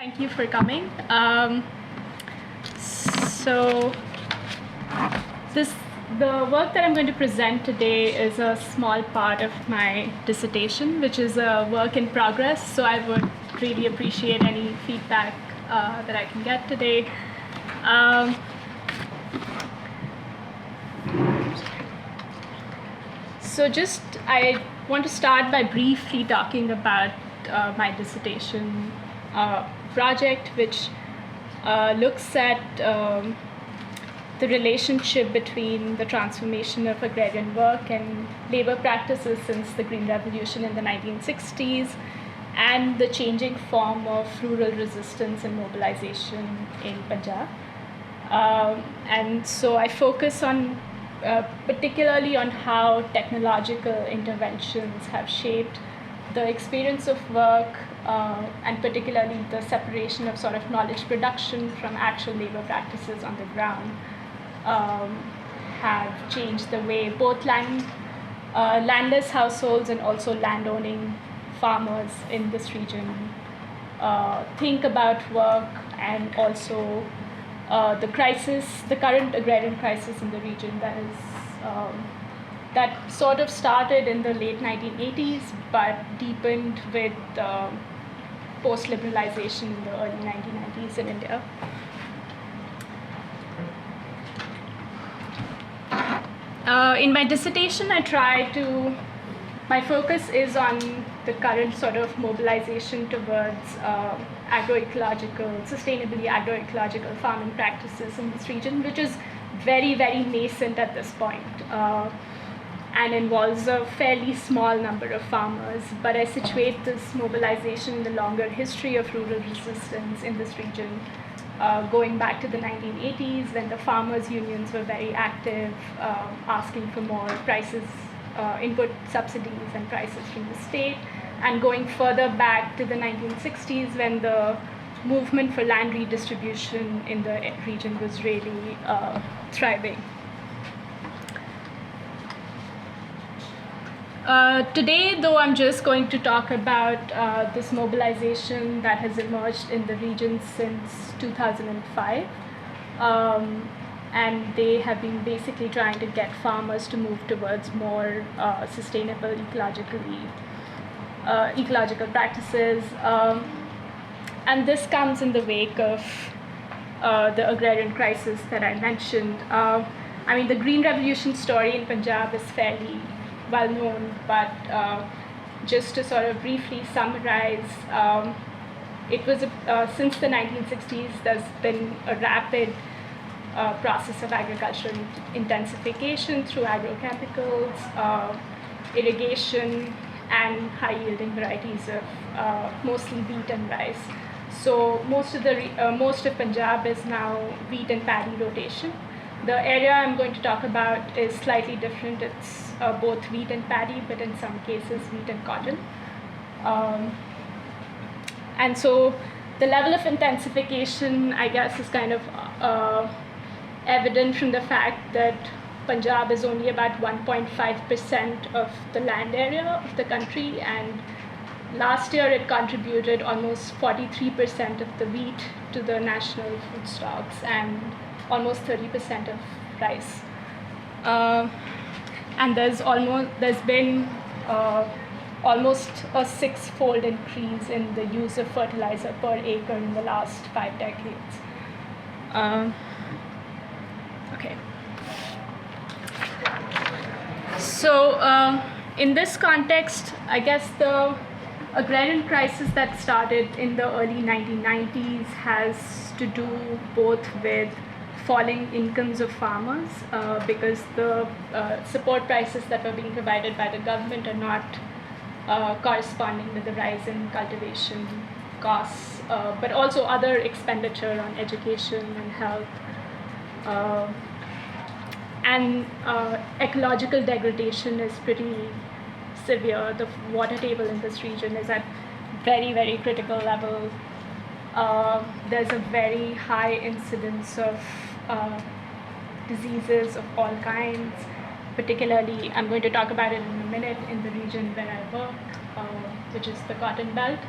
Thank you for coming. So the work that I'm going to present today is a small part of my dissertation, which is a work in progress. So I would really appreciate any feedback that I can get today. I want to start by briefly talking about my dissertation project, which looks at the relationship between the transformation of agrarian work and labor practices since the Green Revolution in the 1960s and the changing form of rural resistance and mobilization in Punjab. And so I focus on particularly on how technological interventions have shaped the experience of work and particularly the separation of sort of knowledge production from actual labor practices on the ground have changed the way both landless households and also landowning farmers in this region think about work, and also the current agrarian crisis in the region that sort of started in the late 1980s but deepened with post-liberalization in the early 1990s in India. In my dissertation, my focus is on the current sort of mobilization towards sustainably agroecological farming practices in this region, which is very, very nascent at this point and involves a fairly small number of farmers. But I situate this mobilization in the longer history of rural resistance in this region, going back to the 1980s when the farmers' unions were very active, asking for more prices, input subsidies and prices from the state, and going further back to the 1960s when the movement for land redistribution in the region was really thriving. Today, though, I'm just going to talk about this mobilization that has emerged in the region since 2005. And they have been basically trying to get farmers to move towards more sustainable ecological practices. And this comes in the wake of the agrarian crisis that I mentioned. The Green Revolution story in Punjab is fairly well known, but just to sort of briefly summarize, it was since the 1960s, there's been a rapid process of agricultural intensification through agrochemicals, irrigation, and high-yielding varieties of mostly wheat and rice. So most of Punjab is now wheat and paddy rotation. The area I'm going to talk about is slightly different. It's both wheat and paddy, but in some cases wheat and cotton. And so the level of intensification, I guess, is kind of evident from the fact that Punjab is only about 1.5% of the land area of the country, and last year it contributed almost 43% of the wheat to the national food stocks and almost 30% of rice. And there's been almost a six-fold increase in the use of fertilizer per acre in the last 5 decades. Okay. So in this context, I guess the agrarian crisis that started in the early 1990s has to do both with falling incomes of farmers because the support prices that were being provided by the government are not corresponding with the rise in cultivation costs, but also other expenditure on education and health. And ecological degradation is pretty severe. The water table in this region is at very, very critical level. There's a very high incidence of diseases of all kinds. Particularly, I'm going to talk about it in a minute, in the region where I work, which is the Cotton Belt.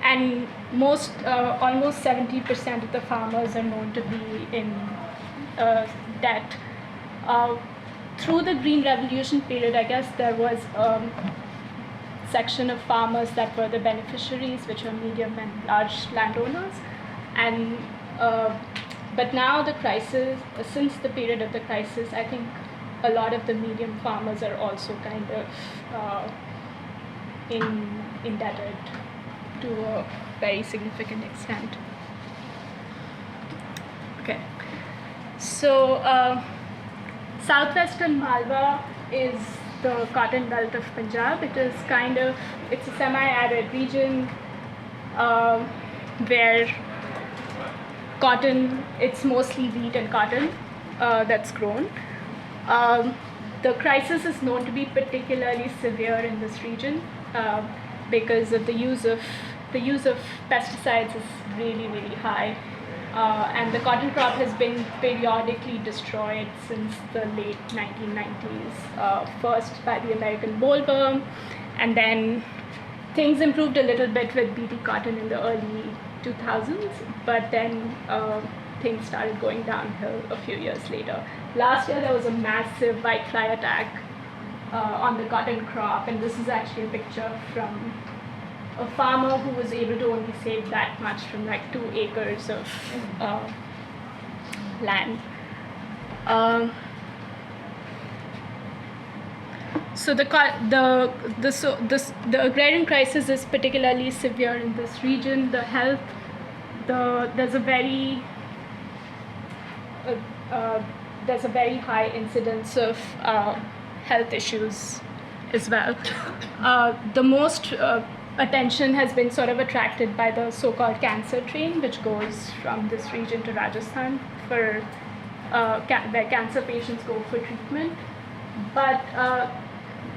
and almost 70% of the farmers are known to be in debt. Through the Green Revolution period, I guess there was section of farmers that were the beneficiaries, which were medium and large landowners, and but now the crisis, since the period of the crisis, I think a lot of the medium farmers are also kind of indebted to a very significant extent. Okay, so southwestern Malwa is the cotton belt of Punjab. It's a semi-arid region where cotton, it's mostly wheat and cotton that's grown. The crisis is known to be particularly severe in this region because of the use of pesticides is really, really high. And the cotton crop has been periodically destroyed since the late 1990s, first by the American bollworm, and then things improved a little bit with BT cotton in the early 2000s, but then things started going downhill a few years later. Last year there was a massive whitefly attack on the cotton crop, and this is actually a picture from a farmer who was able to only save that much from like 2 acres of land. So the agrarian crisis is particularly severe in this region. There's a very high incidence of health issues as well. The most attention has been sort of attracted by the so-called cancer train, which goes from this region to Rajasthan where cancer patients go for treatment. But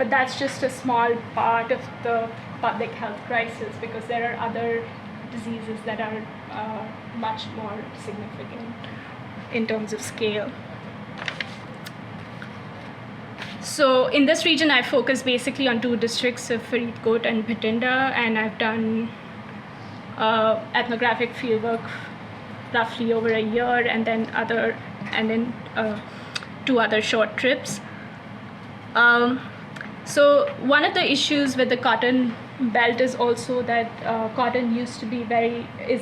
that's just a small part of the public health crisis, because there are other diseases that are much more significant in terms of scale. So in this region, I focus basically on 2 districts of Faridkot and Bhatinda, and I've done ethnographic fieldwork roughly over a year, and then 2 other short trips. So one of the issues with the cotton belt is also that cotton is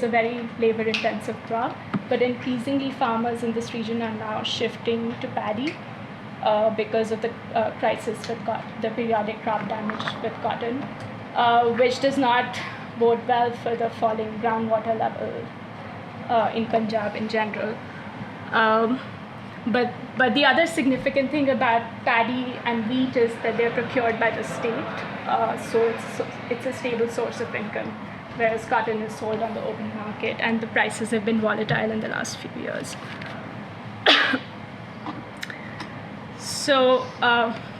a very labor-intensive crop, but increasingly farmers in this region are now shifting to paddy because of the crisis with the periodic crop damage with cotton, which does not bode well for the falling groundwater level in Punjab in general. But the other significant thing about paddy and wheat is that they're procured by the state, so it's a stable source of income, whereas cotton is sold on the open market, and the prices have been volatile in the last few years. So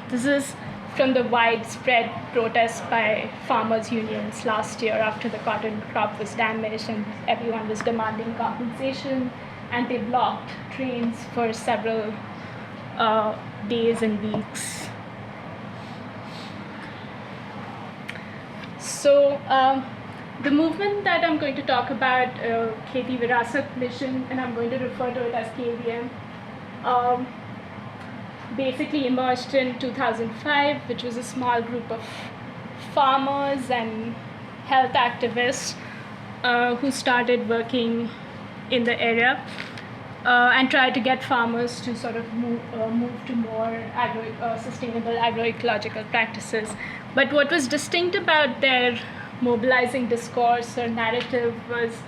this is from the widespread protest by farmers' unions last year after the cotton crop was damaged and everyone was demanding compensation, and they blocked trains for several days and weeks. So the movement that I'm going to talk about, Kheti Virasat Mission, and I'm going to refer to it as KVM, basically emerged in 2005, which was a small group of farmers and health activists who started working in the area and tried to get farmers to sort of move to more sustainable agroecological practices. But what was distinct about their mobilizing discourse or narrative was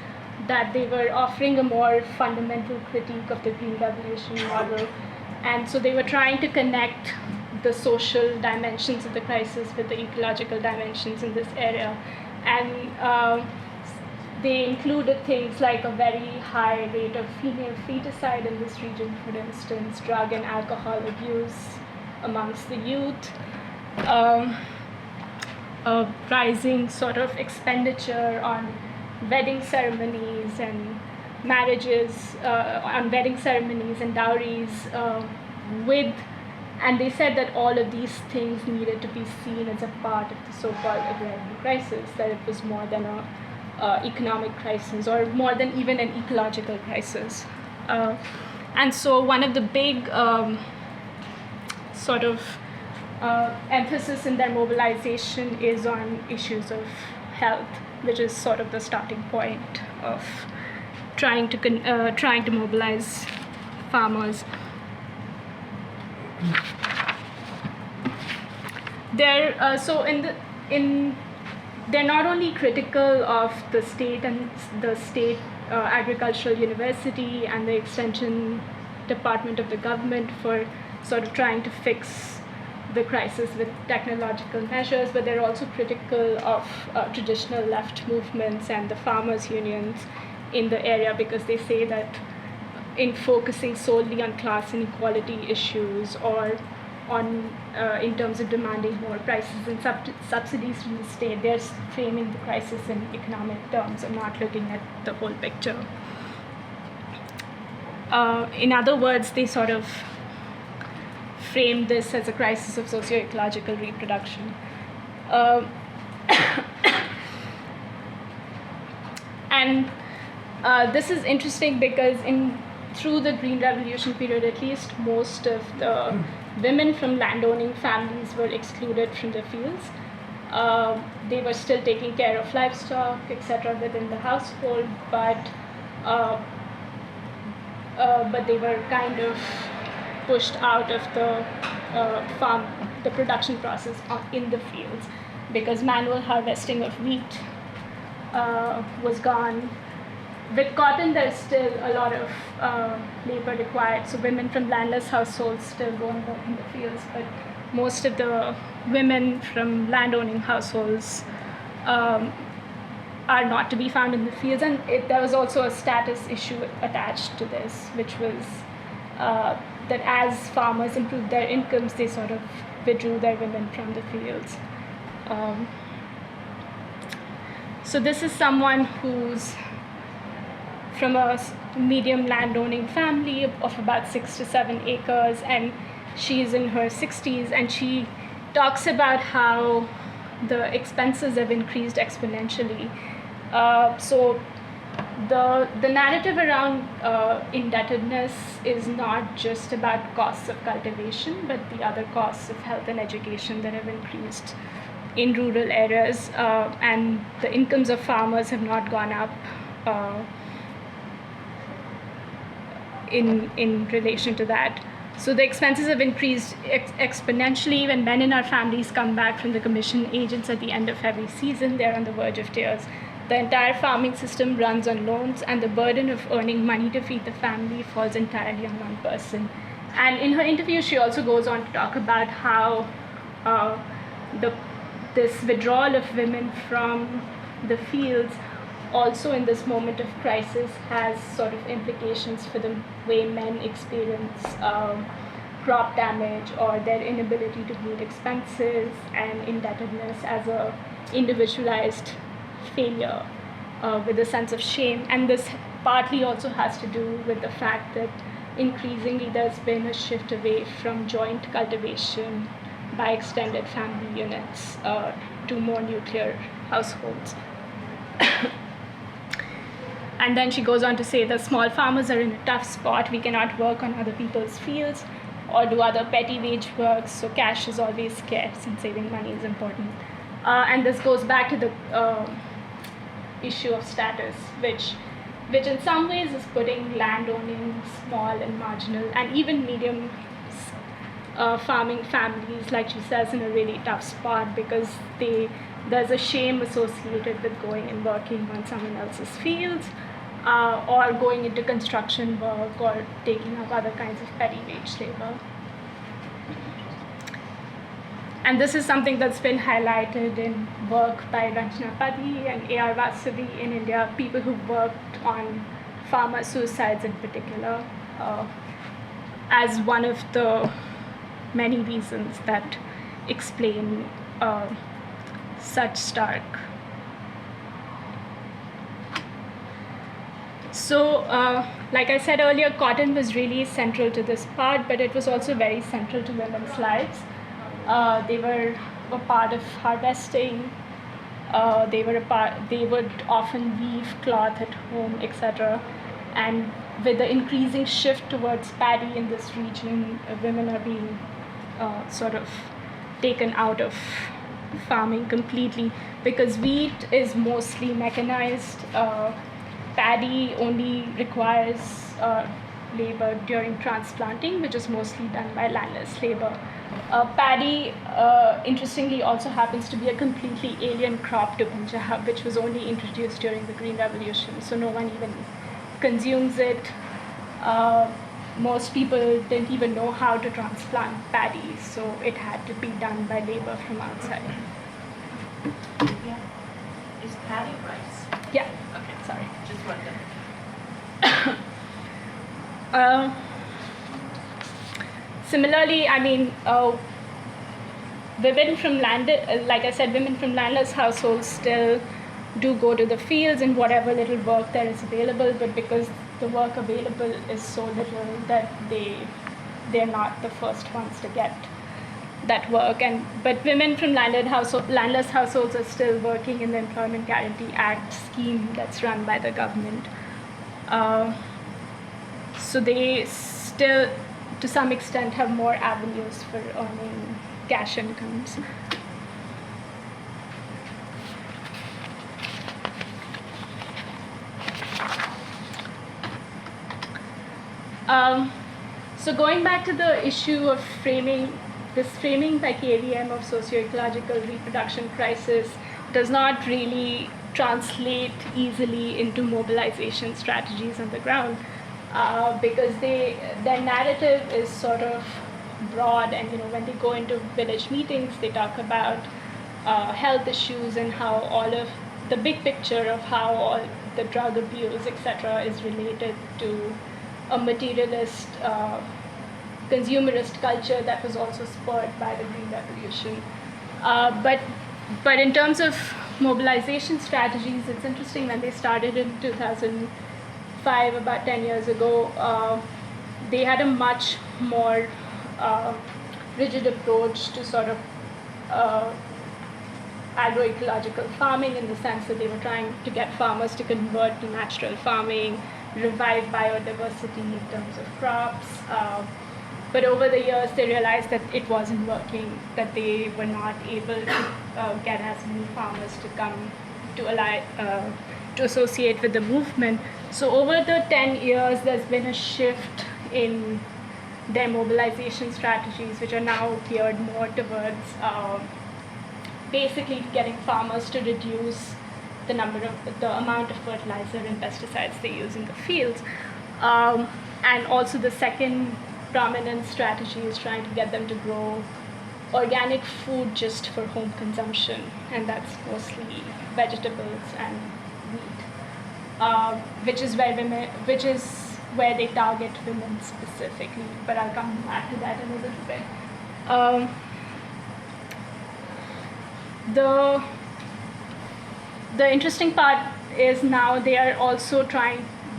that they were offering a more fundamental critique of the Green Revolution model. And so they were trying to connect the social dimensions of the crisis with the ecological dimensions in this area. And they included things like a very high rate of female feticide in this region, for instance, drug and alcohol abuse amongst the youth, a rising sort of expenditure on wedding ceremonies and marriages, on wedding ceremonies and dowries, and they said that all of these things needed to be seen as a part of the so-called agrarian crisis, that it was more than a economic crisis, or more than even an ecological crisis. And so one of the big sort of emphasis in their mobilization is on issues of health, which is sort of the starting point of trying to mobilize farmers. They're not only critical of the state and the state agricultural university and the extension department of the government for sort of trying to fix the crisis with technological measures, but they're also critical of traditional left movements and the farmers' unions in the area, because they say that in focusing solely on class inequality issues or on in terms of demanding more prices and subsidies from the state, they're framing the crisis in economic terms and not looking at the whole picture. In other words, they sort of frame this as a crisis of socio-ecological reproduction. And this is interesting because through the Green Revolution period, at least, most of the women from landowning families were excluded from the fields. They were still taking care of livestock, etc., within the household, but they were kind of pushed out of the production process in the fields, because manual harvesting of wheat was gone. With cotton, there's still a lot of labor required, so women from landless households still go and work in the fields, but most of the women from landowning households are not to be found in the fields. And there was also a status issue attached to this, which was that as farmers improved their incomes, they sort of withdrew their women from the fields. So this is someone who's from a medium landowning family of about 6 to 7 acres, and she's in her 60s, and she talks about how the expenses have increased exponentially. So the narrative around indebtedness is not just about costs of cultivation, but the other costs of health and education that have increased in rural areas, and the incomes of farmers have not gone up in relation to that. So the expenses have increased exponentially. When men in our families come back from the commission agents at the end of every season, they're on the verge of tears. The entire farming system runs on loans, and the burden of earning money to feed the family falls entirely on one person. And in her interview, she also goes on to talk about how this withdrawal of women from the fields also in this moment of crisis has sort of implications for the way men experience crop damage or their inability to meet expenses and indebtedness as a individualized failure with a sense of shame. And this partly also has to do with the fact that increasingly there's been a shift away from joint cultivation by extended family units to more nuclear households. And then she goes on to say the small farmers are in a tough spot. We cannot work on other people's fields or do other petty wage work, so cash is always scarce and saving money is important. And this goes back to the issue of status, which in some ways is putting landowning, small and marginal, and even medium farming families, like she says, in a really tough spot, because there's a shame associated with going and working on someone else's fields, or going into construction work or taking up other kinds of petty wage labor. And this is something that's been highlighted in work by Ranjana Padhi and A.R. Vasavi in India, people who've worked on farmer suicides in particular, as one of the many reasons that explain such stark. So, like I said earlier, cotton was really central to this part, but it was also very central to women's lives. They were a part of harvesting. They would often weave cloth at home, etc. And with the increasing shift towards paddy in this region, women are being sort of taken out of farming completely because wheat is mostly mechanized. Paddy only requires labor during transplanting, which is mostly done by landless labor. Paddy, interestingly, also happens to be a completely alien crop to Punjab, which was only introduced during the Green Revolution, so no one even consumes it. Most people didn't even know how to transplant paddy, so it had to be done by labor from outside. Yeah. Is paddy rice? Yeah. Okay. Sorry. Just wondering. Similarly, I mean, women from like I said, women from landless households still do go to the fields and whatever little work there is available, but because the work available is so little that they're not the first ones to get that work. But women from landless households are still working in the Employment Guarantee Act scheme that's run by the government. So they still, to some extent, have more avenues for earning cash incomes. So going back to the issue of framing by KVM of socio-ecological reproduction crisis does not really translate easily into mobilization strategies on the ground because their narrative is sort of broad, and when they go into village meetings, they talk about health issues and how all of the big picture of how all the drug abuse, etc., is related to a materialist, consumerist culture that was also spurred by the Green Revolution. But in terms of mobilization strategies, it's interesting when they started in 2005, about 10 years ago, they had a much more rigid approach to sort of agroecological farming, in the sense that they were trying to get farmers to convert to natural farming, revive biodiversity in terms of crops. But over the years, they realized that it wasn't working, that they were not able to get as many farmers to come to associate with the movement. So over the 10 years, there's been a shift in their mobilization strategies, which are now geared more towards basically getting farmers to reduce the amount of fertilizer and pesticides they use in the fields. And also the second prominent strategy is trying to get them to grow organic food just for home consumption, and that's mostly vegetables and wheat, which is where they target women specifically, but I'll come back to that in a little bit. The interesting part is now they are also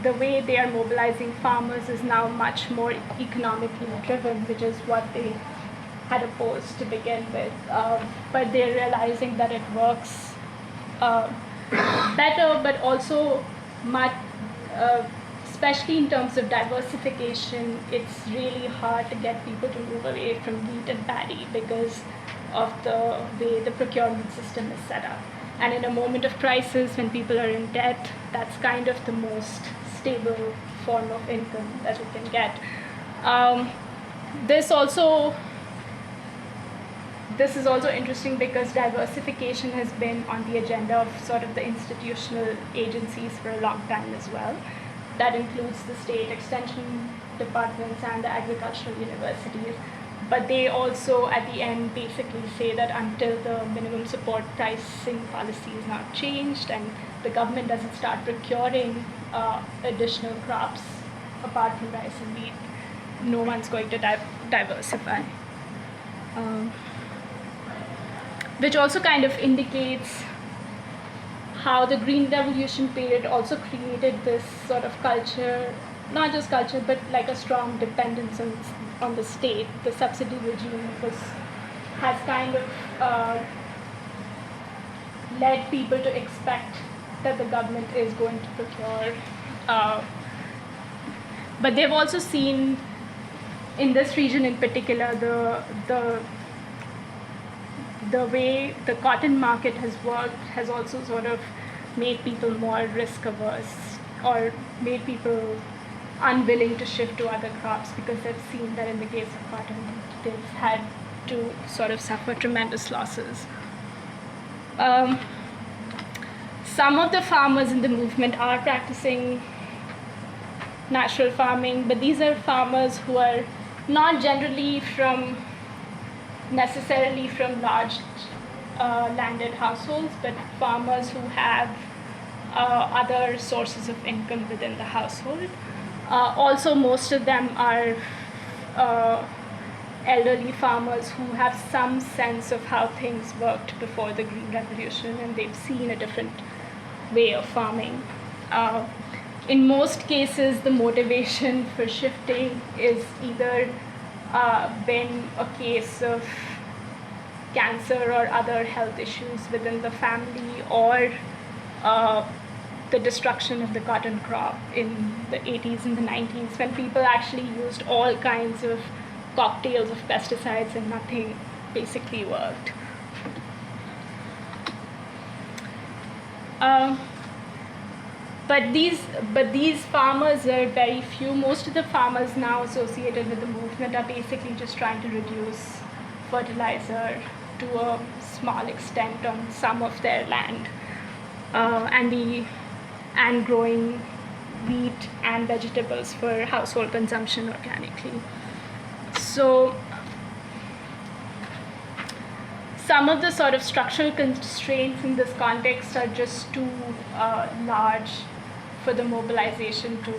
the way they are mobilizing farmers is now much more economically driven, which is what they had opposed to begin with. But they're realizing that it works better, but also especially in terms of diversification, it's really hard to get people to move away from wheat and paddy because of the way the procurement system is set up. And in a moment of crisis, when people are in debt, that's kind of the most stable form of income that you can get. This is also interesting because diversification has been on the agenda of sort of the institutional agencies for a long time as well. That includes the state extension departments and the agricultural universities. But they also, at the end, basically say that until the minimum support pricing policy is not changed and the government doesn't start procuring additional crops apart from rice and wheat, no one's going to diversify. Which also kind of indicates how the Green Revolution period also created this sort of culture, not just culture, but like a strong dependence on the state. The subsidy regime has kind of led people to expect that the government is going to procure. But they've also seen, in this region in particular, the way the cotton market has worked has also sort of made people more risk averse, or made people unwilling to shift to other crops, because they've seen that in the case of cotton, they've had to sort of suffer tremendous losses. Some of the farmers in the movement are practicing natural farming, but these are farmers who are not generally necessarily from large landed households, but farmers who have other sources of income within the household. Also, most of them are elderly farmers who have some sense of how things worked before the Green Revolution, and they've seen a different way of farming. In most cases, the motivation for shifting is either been a case of cancer or other health issues within the family, or the destruction of the cotton crop in the 80s and the 90s, when people actually used all kinds of cocktails of pesticides and nothing basically worked. But these farmers are very few. Most of the farmers now associated with the movement are basically just trying to reduce fertilizer to a small extent on some of their land, and growing wheat and vegetables for household consumption organically. So some of the sort of structural constraints in this context are just too large for the mobilization to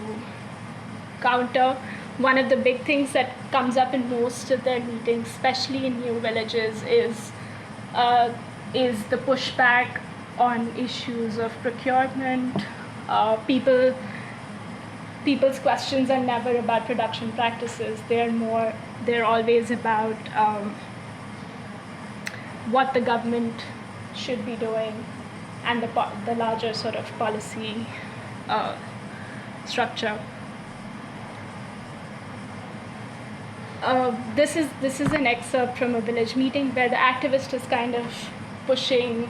counter. One of the big things that comes up in most of their meetings, especially in new villages, is the pushback on issues of procurement. People's questions are never about production practices. They're always about what the government should be doing, and the larger sort of policy structure. This is an excerpt from a village meeting where the activist is kind of pushing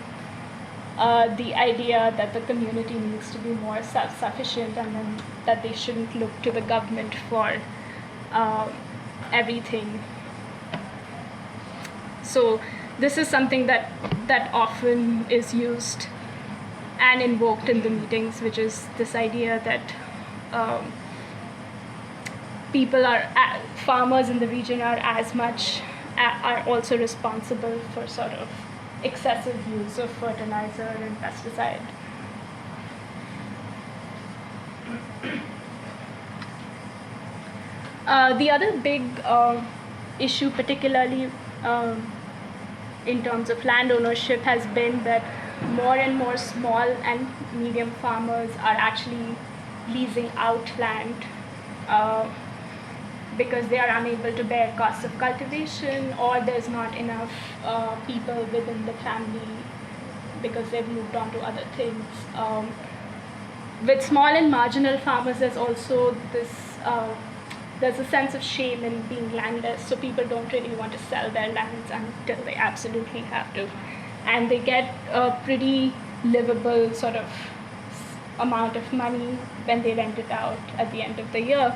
the idea that the community needs to be more self-sufficient, and then that they shouldn't look to the government for everything. So this is something that often is used and invoked in the meetings, which is this idea that farmers in the region are also responsible for sort of excessive use of fertilizer and pesticide. The other big issue, particularly in terms of land ownership, has been that more and more small and medium farmers are actually leasing out land because they are unable to bear costs of cultivation, or there's not enough people within the family because they've moved on to other things. With small and marginal farmers, there's also there's a sense of shame in being landless, so people don't really want to sell their lands until they absolutely have to. And they get a pretty livable sort of amount of money when they rent it out at the end of the year.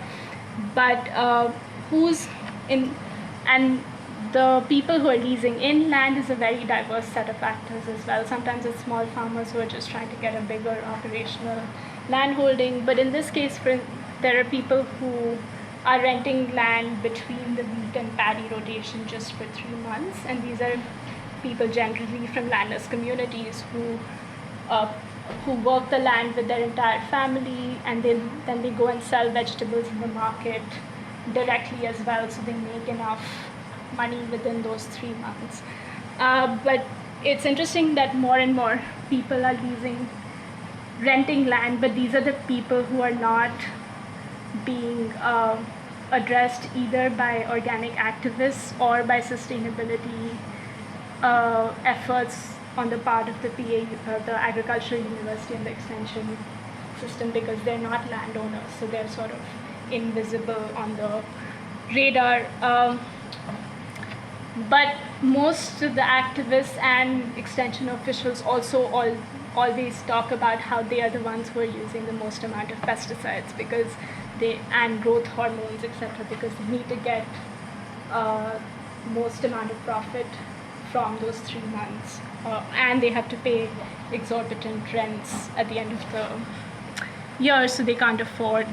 But and the people who are leasing in land is a very diverse set of actors as well. Sometimes it's small farmers who are just trying to get a bigger operational land holding. But in this case, there are people who are renting land between the wheat and paddy rotation just for 3 months, and these are people generally from landless communities who work the land with their entire family, and then they go and sell vegetables in the market directly as well, so they make enough money within those 3 months. But it's interesting that more and more people are renting land, but these are the people who are not being addressed either by organic activists or by sustainability efforts on the part of the the agricultural university and the extension system, because they're not landowners, so they're sort of invisible on the radar. But most of the activists and extension officials also always talk about how they are the ones who are using the most amount of pesticides and growth hormones, etc., because they need to get most amount of profit from those 3 months, and they have to pay exorbitant rents at the end of the year, so they can't afford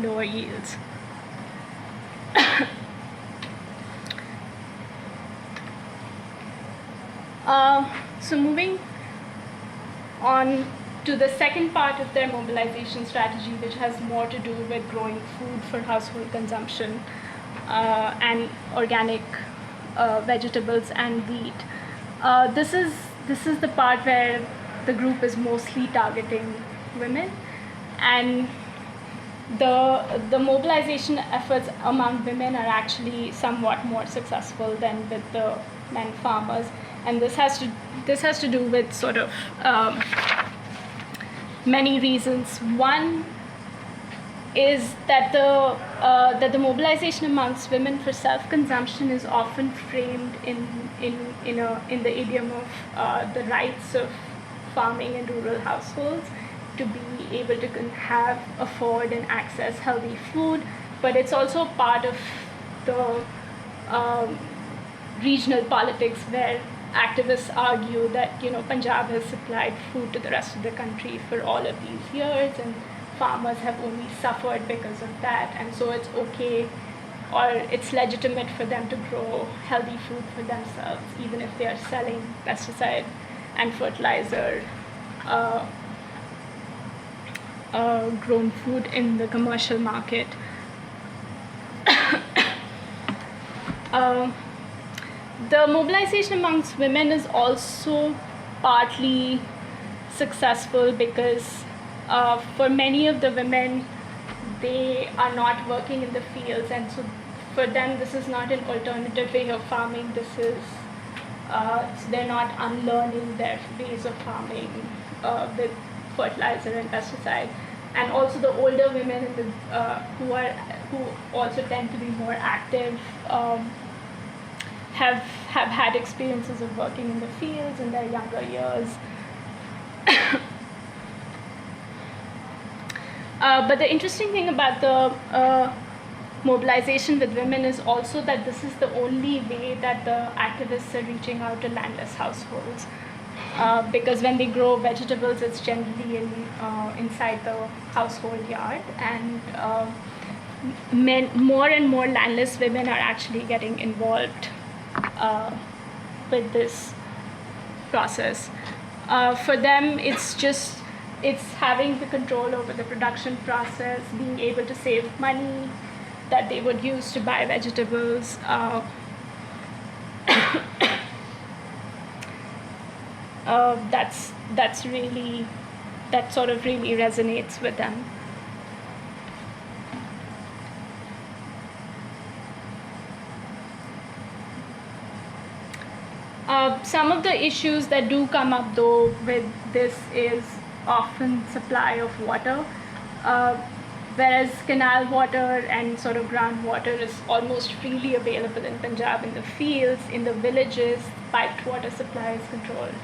lower yields. So moving on to the second part of their mobilization strategy, which has more to do with growing food for household consumption and organic vegetables and wheat. This is the part where the group is mostly targeting women, and the mobilization efforts among women are actually somewhat more successful than with the men farmers, and this has to do with sort of many reasons. One is that the mobilization amongst women for self-consumption is often framed in the idiom of the rights of farming and rural households to be able to afford and access healthy food, but it's also part of the regional politics where activists argue that Punjab has supplied food to the rest of the country for all of these years, and farmers have only suffered because of that, and so it's okay or it's legitimate for them to grow healthy food for themselves, even if they are selling pesticide and fertilizer grown food in the commercial market. The mobilization amongst women is also partly successful because for many of the women, they are not working in the fields, and so for them this is not an alternative way of farming. This is they're not unlearning their ways of farming with fertilizer and pesticide. And also the older women who also tend to be more active have had experiences of working in the fields in their younger years. But the interesting thing about the mobilization with women is also that this is the only way that the activists are reaching out to landless households. Because when they grow vegetables, it's generally inside the household yard, and more and more landless women are actually getting involved with this process. For them, it's having the control over the production process, being able to save money that they would use to buy vegetables. That sort of really resonates with them. Some of the issues that do come up though with this is often supply of water, whereas canal water and sort of groundwater is almost freely available in Punjab in the fields. In the villages, piped water supply is controlled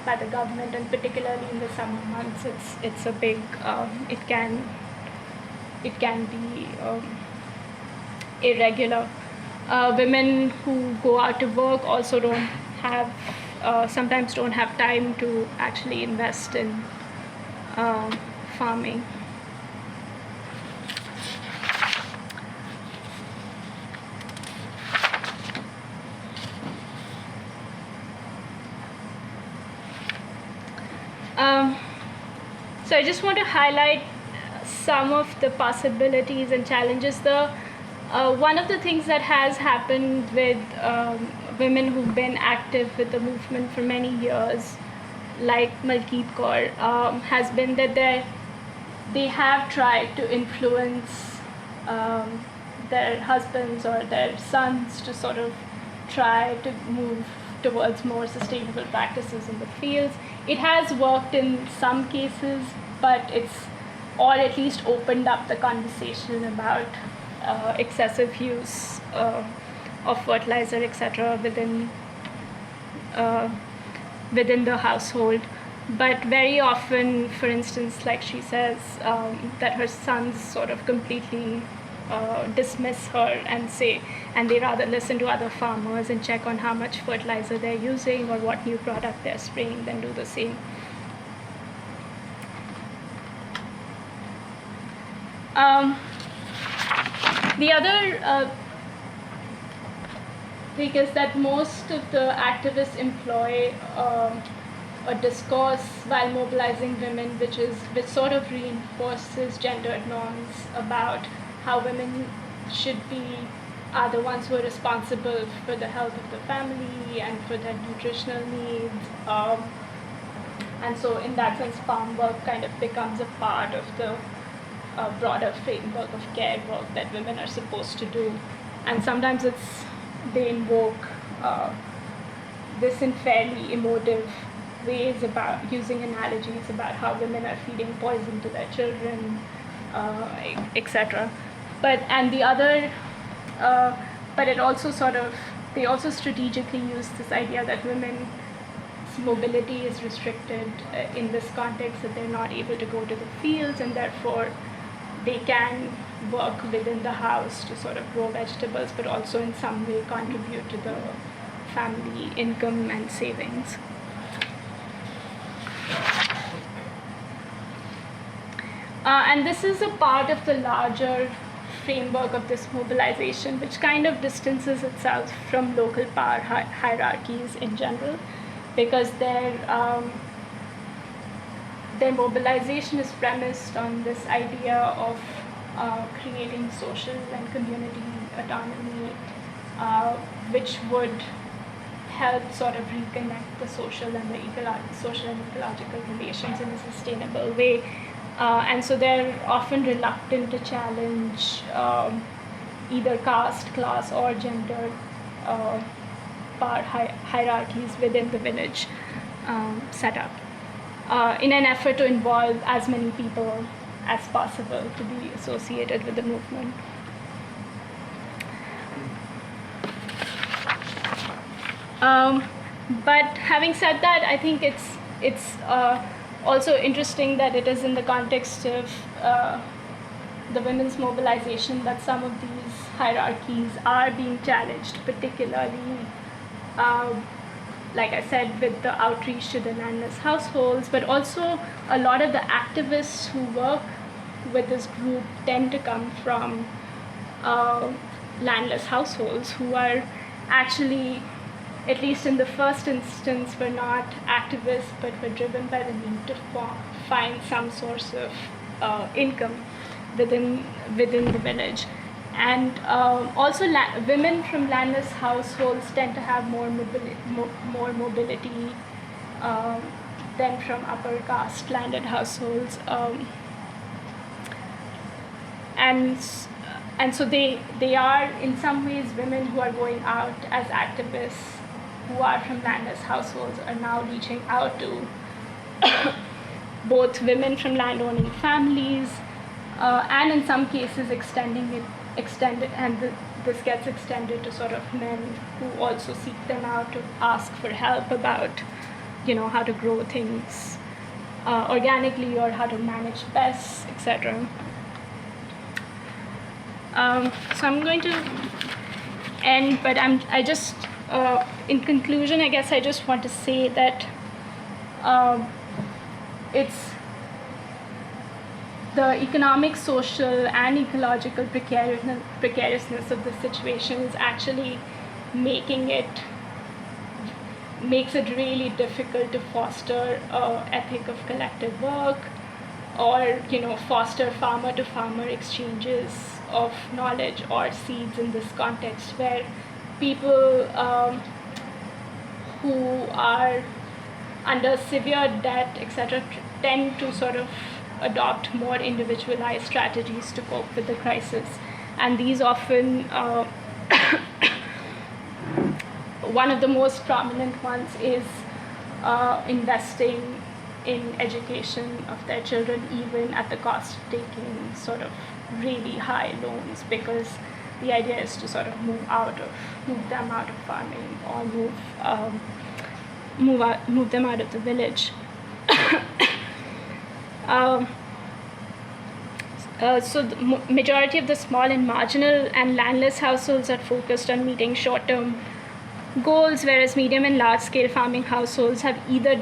by the government, and particularly in the summer months, it's a big it can be irregular. Women who go out to work also sometimes don't have time to actually invest in farming. So I just want to highlight some of the possibilities and challenges. One of the things that has happened with women who've been active with the movement for many years, like Malkeet Kaur, has been that they have tried to influence their husbands or their sons to sort of try to move towards more sustainable practices in the fields. It has worked in some cases, but or at least opened up the conversation about excessive use of fertilizer, etc., within the household. But very often, for instance, like she says, that her sons sort of completely dismiss her and they rather listen to other farmers and check on how much fertilizer they're using or what new product they're spraying than do the same. The other thing is that most of the activists employ a discourse while mobilizing women, which sort of reinforces gendered norms about how women are the ones who are responsible for the health of the family and for their nutritional needs. And so in that sense, farm work kind of becomes a part of the broader framework of care work that women are supposed to do. And sometimes they invoke this in fairly emotive ways about using analogies about how women are feeding poison to their children, etc. But it also they also strategically use this idea that women's mobility is restricted in this context, that they're not able to go to the fields and therefore they can work within the house to sort of grow vegetables, but also in some way contribute to the family income and savings. And this is a part of the larger framework of this mobilization, which kind of distances itself from local power hierarchies in general, because their mobilization is premised on this idea of creating social and community autonomy, which would help sort of reconnect the social and ecological relations in a sustainable way. And so they're often reluctant to challenge either caste, class, or gender power hierarchies within the village setup, in an effort to involve as many people as possible to be associated with the movement. But having said that, I think it's also interesting that it is in the context of the women's mobilization that some of these hierarchies are being challenged, particularly, like I said, with the outreach to the landless households, but also a lot of the activists who work with this group tend to come from landless households who are actually, at least in the first instance, were not activists but were driven by the need to find some source of income within the village. And also women from landless households tend to have more mobility than from upper caste landed households. And so they are in some ways women who are going out as activists who are from landless households are now reaching out to both women from landowning families and in some cases this gets extended to sort of men who also seek them out to ask for help about, how to grow things organically or how to manage pests, etc. So I'm going to end, but in conclusion, I guess I just want to say that it's the economic, social, and ecological precariousness of the situation is actually makes it really difficult to foster an ethic of collective work or, foster farmer-to-farmer exchanges of knowledge or seeds in this context where people who are under severe debt, etc., tend to sort of adopt more individualized strategies to cope with the crisis. And these often, one of the most prominent ones is investing in education of their children, even at the cost of taking sort of really high loans, because the idea is to sort of move them out of farming, or move them out of the village. So the majority of the small and marginal and landless households are focused on meeting short-term goals, whereas medium and large-scale farming households have either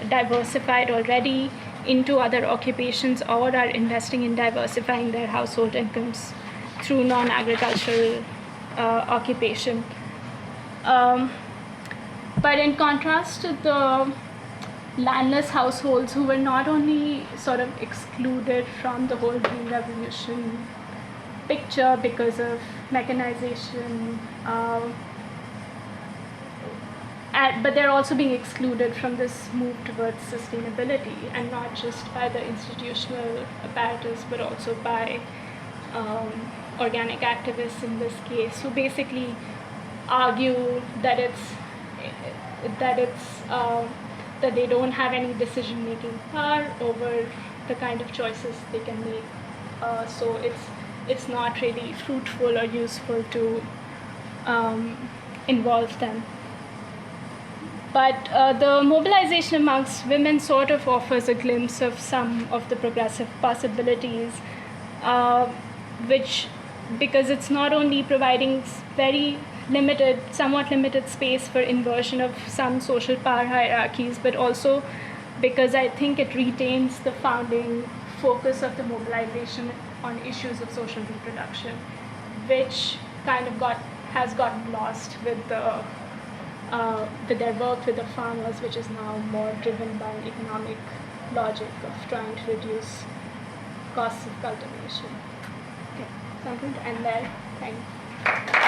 diversified already into other occupations or are investing in diversifying their household incomes through non-agricultural occupation. But in contrast to the landless households, who were not only sort of excluded from the whole Green Revolution picture because of mechanization, but they're also being excluded from this move towards sustainability, and not just by the institutional apparatus, but also by organic activists in this case, who basically argue that that they don't have any decision-making power over the kind of choices they can make. So it's not really fruitful or useful to involve them. But the mobilization amongst women sort of offers a glimpse of some of the progressive possibilities, because it's not only providing somewhat limited space for inversion of some social power hierarchies, but also because I think it retains the founding focus of the mobilization on issues of social reproduction, which kind of has gotten lost with their work with the farmers, which is now more driven by an economic logic of trying to reduce costs of cultivation. Okay, so I'm going to end there. Thanks.